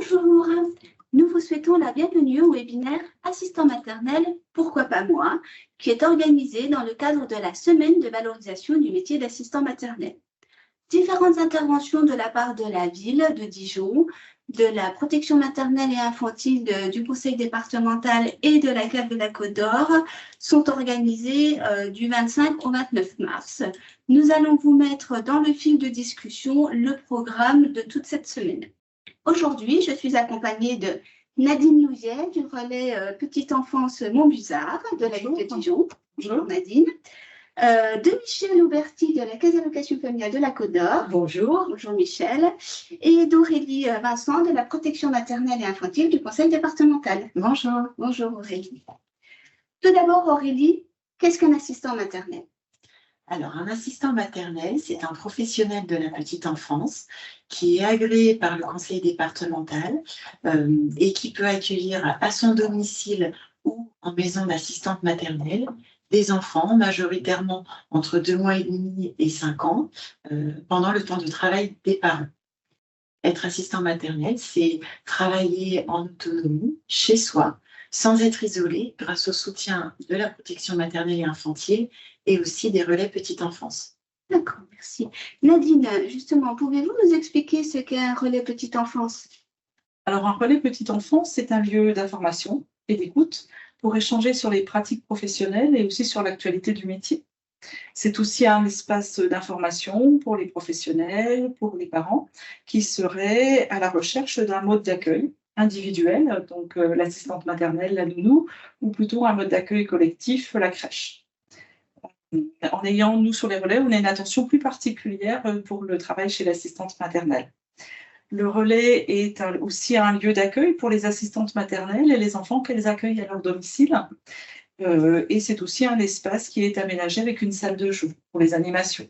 Bonjour, nous vous souhaitons la bienvenue au webinaire Assistant maternel, pourquoi pas moi, qui est organisé dans le cadre de la semaine de valorisation du métier d'assistant maternel. Différentes interventions de la part de la ville de Dijon, de la protection maternelle et infantile du conseil départemental et de la CAF de la Côte d'Or sont organisées du 25 au 29 mars. Nous allons vous mettre dans le fil de discussion le programme de toute cette semaine. Aujourd'hui, je suis accompagnée de Nadine Louvier du relais Petite Enfance Montbuzard de la ville de Dijon. Bonjour Nadine. De Michel Auberti de la Caisse d'allocation familiale de la Côte d'Or. Bonjour. Bonjour Michel. Et d'Aurélie Vincent de la protection maternelle et infantile du conseil départemental. Bonjour. Bonjour Aurélie. Tout d'abord Aurélie, qu'est-ce qu'un assistant maternel ? Alors, un assistant maternel, c'est un professionnel de la petite enfance qui est agréé par le conseil départemental et qui peut accueillir à son domicile ou en maison d'assistante maternelle des enfants, majoritairement entre 2 mois et demi et 5 ans, pendant le temps de travail des parents. Être assistant maternel, c'est travailler en autonomie, chez soi, sans être isolé, grâce au soutien de la protection maternelle et infantile et aussi des relais petite enfance. D'accord, merci. Nadine, justement, pouvez-vous nous expliquer ce qu'est un relais petite enfance ? Alors, un relais petite enfance, c'est un lieu d'information et d'écoute pour échanger sur les pratiques professionnelles et aussi sur l'actualité du métier. C'est aussi un espace d'information pour les professionnels, pour les parents, qui seraient à la recherche d'un mode d'accueil individuel, donc l'assistante maternelle, la nounou, ou plutôt un mode d'accueil collectif, la crèche. En ayant, nous, sur les relais, on a une attention plus particulière pour le travail chez l'assistante maternelle. Le relais est aussi un lieu d'accueil pour les assistantes maternelles et les enfants qu'elles accueillent à leur domicile. Et c'est aussi un espace qui est aménagé avec une salle de jeu pour les animations.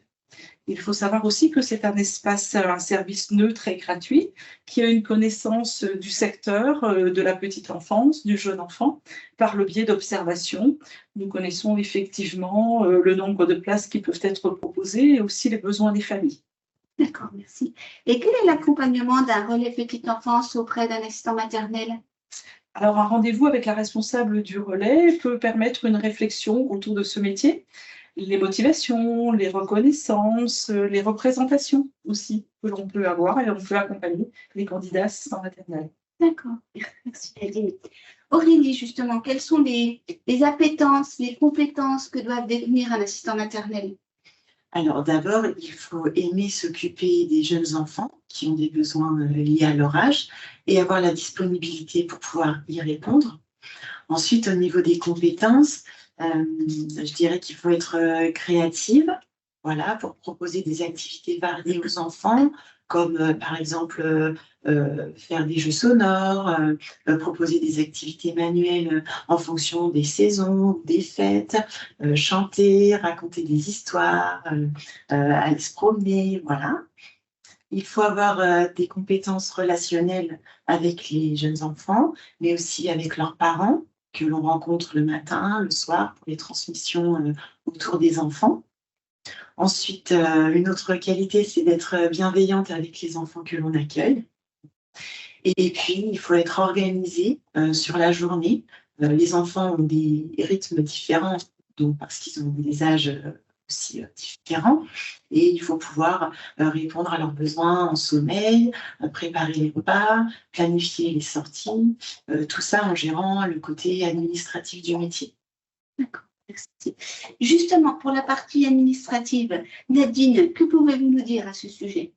Il faut savoir aussi que c'est un espace, un service neutre et gratuit qui a une connaissance du secteur de la petite enfance, du jeune enfant, par le biais d'observations. Nous connaissons effectivement le nombre de places qui peuvent être proposées et aussi les besoins des familles. D'accord, merci. Et quel est l'accompagnement d'un relais petite enfance auprès d'un assistant maternel ? Alors, un rendez-vous avec la responsable du relais peut permettre une réflexion autour de ce métier, les motivations, les reconnaissances, les représentations aussi que l'on peut avoir et on peut accompagner les candidats assistants maternels. D'accord, merci Nadine. Aurélie, justement, quelles sont les appétences, les compétences que doivent détenir un assistant maternel ? Alors d'abord, il faut aimer s'occuper des jeunes enfants qui ont des besoins liés à leur âge et avoir la disponibilité pour pouvoir y répondre. Ensuite, au niveau des compétences, je dirais qu'il faut être créative, voilà, pour proposer des activités variées aux enfants, comme par exemple faire des jeux sonores, proposer des activités manuelles en fonction des saisons, des fêtes, chanter, raconter des histoires, aller se promener, voilà. Il faut avoir des compétences relationnelles avec les jeunes enfants, mais aussi avec leurs parents, que l'on rencontre le matin, le soir, pour les transmissions autour des enfants. Ensuite, une autre qualité, c'est d'être bienveillante avec les enfants que l'on accueille. Et puis, il faut être organisé sur la journée. Les enfants ont des rythmes différents, donc parce qu'ils ont des âges aussi différents. Et il faut pouvoir répondre à leurs besoins en sommeil, préparer les repas, planifier les sorties, tout ça en gérant le côté administratif du métier. D'accord, merci. Justement, pour la partie administrative, Nadine, que pouvez-vous nous dire à ce sujet ?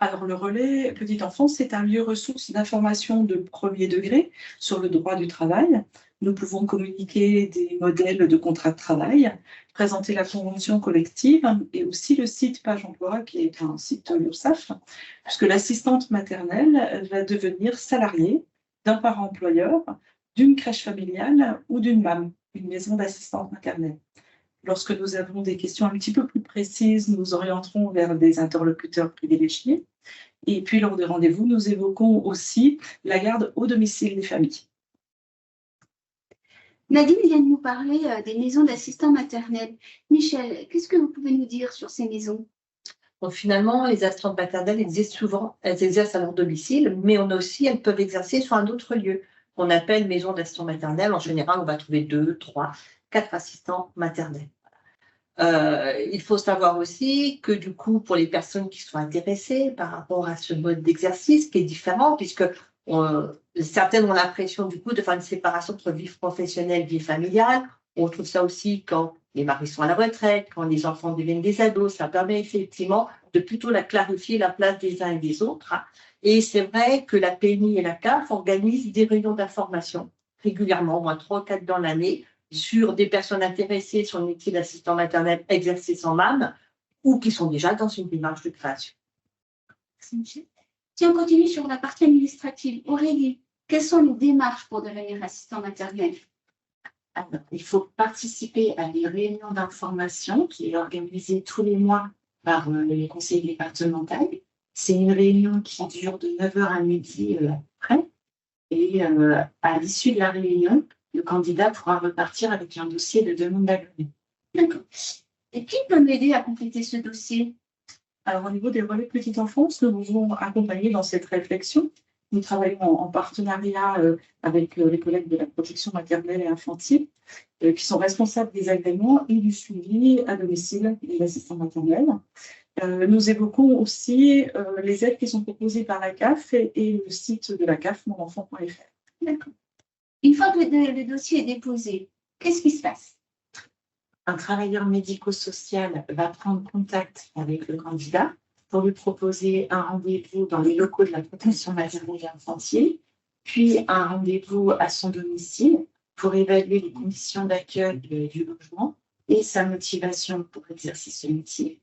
Alors, le relais petite enfance, c'est un lieu ressource d'information de premier degré sur le droit du travail. Nous pouvons communiquer des modèles de contrat de travail, présenter la convention collective et aussi le site Page Emploi, qui est un site de l'URSSAF, puisque l'assistante maternelle va devenir salariée d'un parent employeur, d'une crèche familiale ou d'une MAM, une maison d'assistante maternelle. Lorsque nous avons des questions un petit peu plus précises, nous orienterons vers des interlocuteurs privilégiés. Et puis, lors des rendez-vous, nous évoquons aussi la garde au domicile des familles. Nadine vient de nous parler des maisons d'assistants maternels. Michel, qu'est-ce que vous pouvez nous dire sur ces maisons ? Donc finalement, les assistantes maternelles elles exercent à leur domicile, mais elles peuvent exercer sur un autre lieu qu'on appelle maison d'assistants maternels. En général, on va trouver 2, 3, 4 assistants maternels. Il faut savoir aussi que du coup, pour les personnes qui sont intéressées par rapport à ce mode d'exercice qui est différent, puisque certaines ont l'impression du coup de faire une séparation entre vie professionnelle et vie familiale. On trouve ça aussi quand les maris sont à la retraite, quand les enfants deviennent des ados. Ça permet effectivement de plutôt clarifier la place des uns et des autres. Et c'est vrai que la PMI et la CAF organisent des réunions d'information régulièrement, au moins 3 ou 4 dans l'année, sur des personnes intéressées sur le métier d'assistant maternel exercé sans MAM ou qui sont déjà dans une démarche de création. Si on continue sur la partie administrative, Aurélie, quelles sont les démarches pour devenir assistant maternel? Alors, il faut participer à des réunions d'information qui est organisée tous les mois par le conseil départemental. C'est une réunion qui dure de 9h à midi après. Et à l'issue de la réunion, le candidat pourra repartir avec un dossier de demande d'agrément. D'accord. Et qui peut m'aider à compléter ce dossier? Alors, au niveau des relais petite enfance, nous vous accompagner dans cette réflexion. Nous travaillons en partenariat avec les collègues de la protection maternelle et infantile qui sont responsables des agréments et du suivi à domicile des assistants maternels. Nous évoquons aussi les aides qui sont proposées par la CAF et le site de la CAF, monenfant.fr. D'accord. Une fois que le dossier est déposé, qu'est-ce qui se passe? Un travailleur médico-social va prendre contact avec le candidat pour lui proposer un rendez-vous dans les locaux de la protection maternelle et infantile, puis un rendez-vous à son domicile pour évaluer les conditions d'accueil du logement et sa motivation pour exercer ce métier.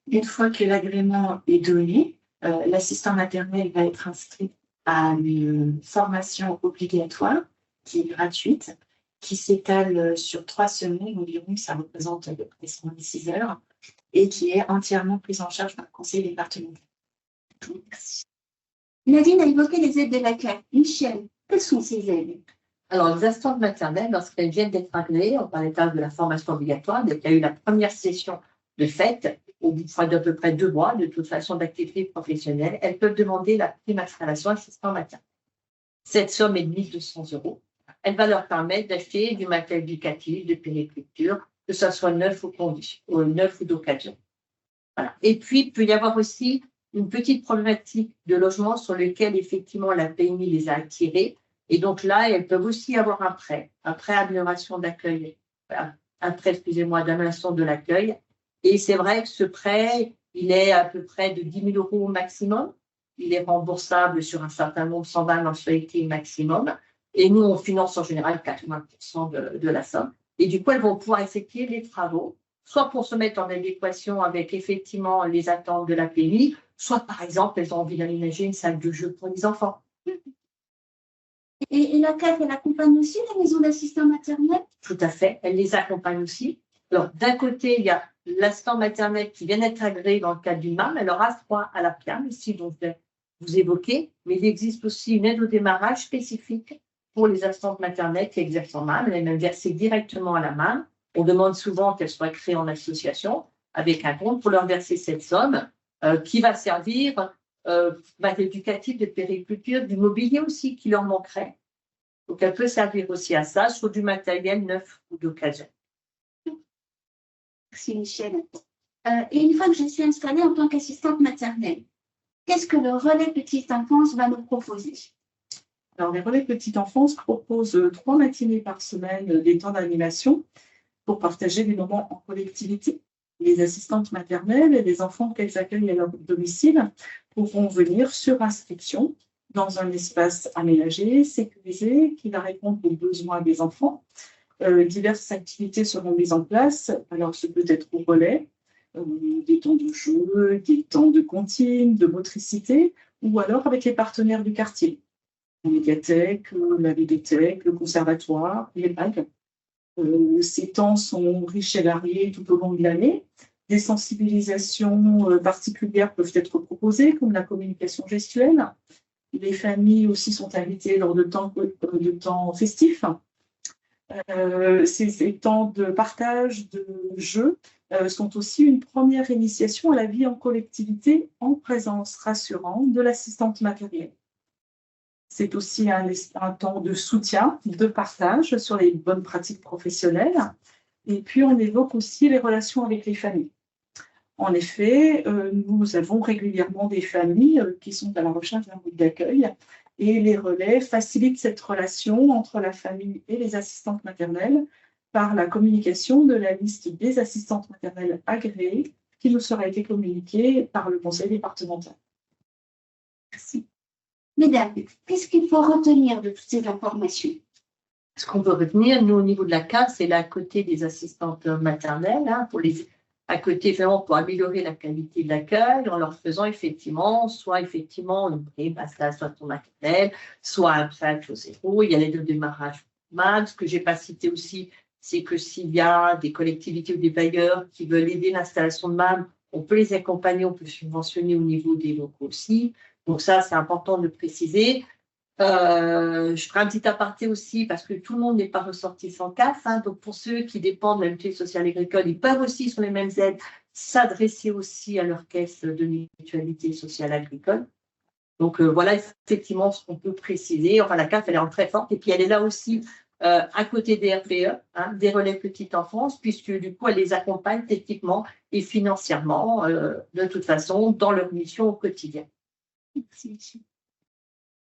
Une fois que l'agrément est donné, l'assistant maternel va être inscrit à une formation obligatoire qui est gratuite, qui s'étale sur 3 semaines environ, ça représente à peu près 106 heures, et qui est entièrement prise en charge par le conseil départemental. Merci. Nadine a évoqué les aides de la CAF. Michel, quelles sont ces aides? Alors, les assistantes maternelles, lorsqu'elles viennent d'être agréées, on parlait de la formation obligatoire, dès qu'il y a eu la première session de fait, au bout d'à peu près 2 mois, de toute façon d'activité professionnelle, elles peuvent demander la prime installation assistant maternel. Cette somme est de 1 200 €. Elle va leur permettre d'acheter du matériel éducatif, de périculture, que ce soit neuf ou d'occasion. Voilà. Et puis, il peut y avoir aussi une petite problématique de logement sur lequel, effectivement, la PMI les a attirés. Et donc là, elles peuvent aussi avoir un prêt amélioration d'accueil, un prêt, d'amélioration de l'accueil. Et c'est vrai que ce prêt, il est à peu près de 10 000 € au maximum. Il est remboursable sur un certain nombre, 120 mensualités maximum. Et nous, on finance en général 80% de la somme. Et du coup, elles vont pouvoir effectuer les travaux, soit pour se mettre en adéquation avec effectivement les attentes de la PMI, soit par exemple, elles ont envie d'aménager une salle de jeu pour les enfants. Et la CAF, elle accompagne aussi la maison d'assistants maternels? Tout à fait, elle les accompagne aussi. Alors, d'un côté, il y a l'assistant maternel qui vient d'être agréé dans le cadre d'une MAM, elle aura droit à la PIAM, ici, dont vous évoquez, mais il existe aussi une aide au démarrage spécifique pour les assistantes maternelles qui exercent en MAM. Elle est même versée directement à la MAM. On demande souvent qu'elle soit créée en association avec un compte pour leur verser cette somme qui va servir éducatif, de périculture, du mobilier aussi qui leur manquerait. Donc, elle peut servir aussi à ça, sur du matériel neuf ou d'occasion. Merci Michel. Et une fois que je suis installée en tant qu'assistante maternelle, qu'est-ce que le relais petite enfance va nous proposer? Alors, les relais petite enfance proposent 3 matinées par semaine des temps d'animation pour partager des moments en collectivité. Les assistantes maternelles et les enfants qu'elles accueillent à leur domicile pourront venir sur inscription dans un espace aménagé, sécurisé, qui va répondre aux besoins des enfants. Diverses activités seront mises en place. Alors, ce peut être au relais, des temps de jeu, des temps de comptine, de motricité, ou alors avec les partenaires du quartier. La médiathèque, la bibliothèque, le conservatoire, les bagues. Ces temps sont riches et variés tout au long de l'année. Des sensibilisations particulières peuvent être proposées, comme la communication gestuelle. Les familles aussi sont invitées lors de temps festifs. Ces temps de partage, de jeux, sont aussi une première initiation à la vie en collectivité en présence rassurante de l'assistante maternelle. C'est aussi un temps de soutien, de partage sur les bonnes pratiques professionnelles. Et puis, on évoque aussi les relations avec les familles. En effet, nous avons régulièrement des familles qui sont à la recherche d'un mode d'accueil et les relais facilitent cette relation entre la famille et les assistantes maternelles par la communication de la liste des assistantes maternelles agréées qui nous sera été communiquée par le conseil départemental. Merci. Mesdames, qu'est-ce qu'il faut retenir de toutes ces informations? Ce qu'on peut retenir, nous, au niveau de la CAF, c'est là à côté des assistantes maternelles, hein, à côté vraiment pour améliorer la qualité de l'accueil, en leur faisant soit une prime installation maternelle, soit un prêt au zéro. Il y a les deux démarrages MAD. Ce que je n'ai pas cité aussi, c'est que s'il y a des collectivités ou des bailleurs qui veulent aider l'installation de MAM, on peut les accompagner, on peut subventionner au niveau des locaux aussi. Donc ça, c'est important de le préciser. Je ferai un petit aparté aussi parce que tout le monde n'est pas ressorti sans CAF. Hein, donc pour ceux qui dépendent de la mutualité sociale agricole, ils peuvent aussi, sur les mêmes aides, s'adresser aussi à leur caisse de mutualité sociale agricole. Donc voilà effectivement ce qu'on peut préciser. Enfin, la CAF, elle est en très forte. Et puis elle est là aussi à côté des RPE, hein, des relais petite enfance, puisque du coup, elle les accompagne techniquement et financièrement, de toute façon, dans leur mission au quotidien. Merci.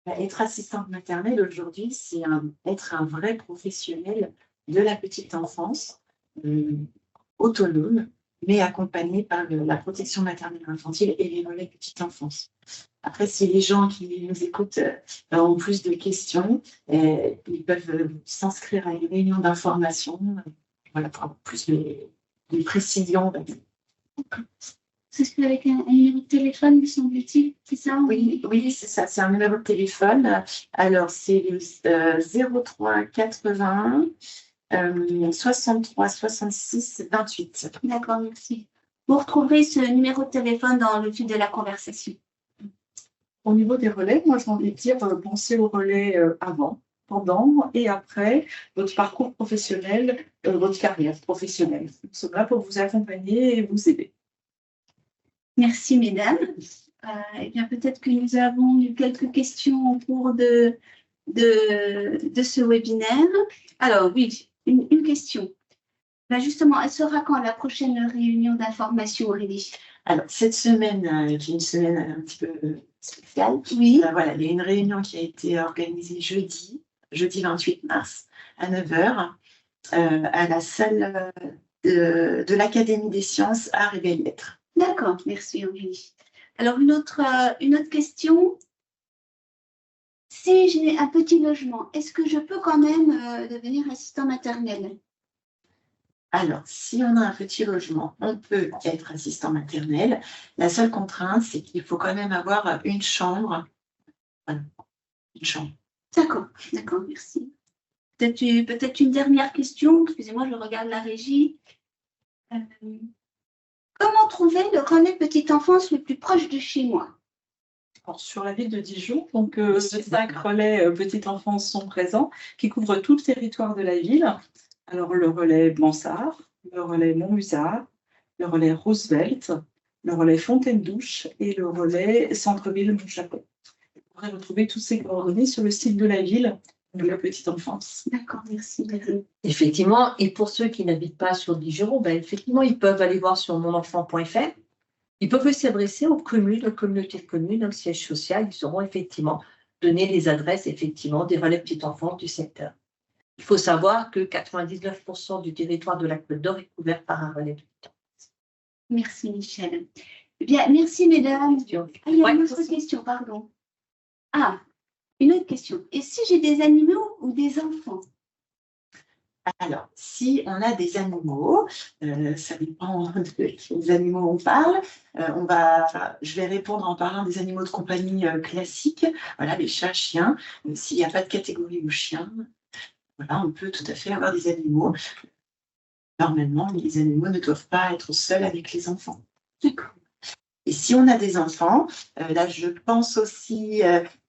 Être assistante maternelle aujourd'hui, c'est être un vrai professionnel de la petite enfance, autonome, mais accompagné par la protection maternelle infantile et les relais petite enfance. Après, si les gens qui nous écoutent ont plus de questions, ils peuvent s'inscrire à une réunion d'information, voilà, pour avoir plus de précisions. C'est avec un numéro de téléphone, me semble-t-il, c'est ça? Oui, c'est ça, c'est un numéro de téléphone. Alors, c'est le 03 80 63 66 28. D'accord, merci. Vous retrouverez ce numéro de téléphone dans le fil de la conversation. Au niveau des relais, moi, j'ai envie de dire, pensez aux relais avant, pendant et après votre parcours professionnel, votre carrière professionnelle. Nous sommes là pour vous accompagner et vous aider. Merci, mesdames. Eh bien, peut-être que nous avons eu quelques questions au cours de ce webinaire. Alors, oui, une question. Ben justement, elle sera quand la prochaine réunion d'information, Aurélie? Alors, cette semaine, qui est une semaine un petit peu spéciale, oui. Voilà, il y a une réunion qui a été organisée jeudi 28 mars, à 9h, à la salle de l'Académie des sciences, arts et belles-lettres. D'accord, merci Aurélie. Alors, une autre question. Si j'ai un petit logement, est-ce que je peux quand même devenir assistant maternel? Alors, si on a un petit logement, on peut être assistant maternel. La seule contrainte, c'est qu'il faut quand même avoir une chambre. Voilà, une chambre. D'accord, merci. Peut-être une dernière question. Excusez-moi, je regarde la régie. Comment trouver le relais petite enfance le plus proche de chez moi? Alors, sur la ville de Dijon, donc 5 relais petite enfance sont présents qui couvrent tout le territoire de la ville. Alors le relais Mansart, le relais Montmusard, le relais Roosevelt, le relais Fontaine-Douche et le relais Centre-Ville Montchapot. Vous pourrez retrouver toutes ces coordonnées sur le site de la ville de la petite enfance. D'accord, merci. Effectivement, et pour ceux qui n'habitent pas sur Dijon, effectivement, ils peuvent aller voir sur monenfant.fr. Ils peuvent aussi s'adresser aux communes, aux communautés de communes, au siège social. Ils sauront effectivement donner les adresses effectivement des relais petite enfance du secteur. Il faut savoir que 99% du territoire de la Côte d'Or est couvert par un relais petite enfance. Merci Michel. Eh bien, merci mesdames. Il y a une autre question, pardon. Une autre question. Et si j'ai des animaux ou des enfants? Alors, si on a des animaux, ça dépend de quels animaux on parle. Je vais répondre en parlant des animaux de compagnie classiques. Voilà, les chats, chiens. S'il n'y a pas de catégorie de chiens, voilà, on peut tout à fait avoir des animaux. Normalement, les animaux ne doivent pas être seuls avec les enfants. D'accord. Et si on a des enfants, là, je pense aussi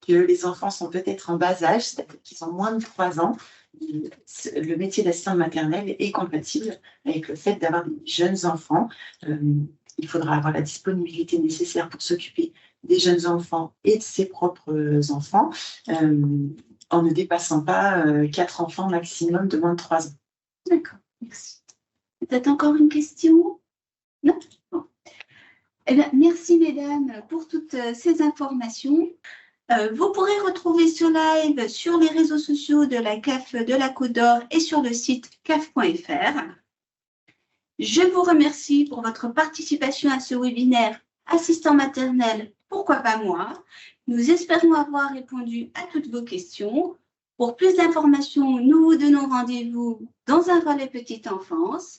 que les enfants sont peut-être en bas âge, c'est-à-dire qu'ils ont moins de 3 ans. le métier d'assistante maternelle est compatible avec le fait d'avoir des jeunes enfants. Il faudra avoir la disponibilité nécessaire pour s'occuper des jeunes enfants et de ses propres enfants, en ne dépassant pas 4 enfants maximum de moins de 3 ans. D'accord, merci. Peut-être encore une question? Non? Bon. Eh bien, merci mesdames pour toutes ces informations. Vous pourrez retrouver ce live sur les réseaux sociaux de la CAF de la Côte d'Or et sur le site caf.fr. Je vous remercie pour votre participation à ce webinaire Assistant maternel, pourquoi pas moi? Nous espérons avoir répondu à toutes vos questions. Pour plus d'informations, nous vous donnons rendez-vous dans un relais petite enfance,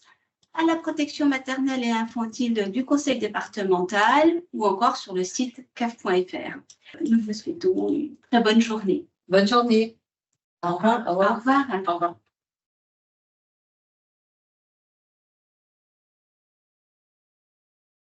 à la protection maternelle et infantile du conseil départemental ou encore sur le site caf.fr. Nous vous souhaitons une très bonne journée. Bonne journée. Au revoir. Au revoir. Au revoir. Au revoir.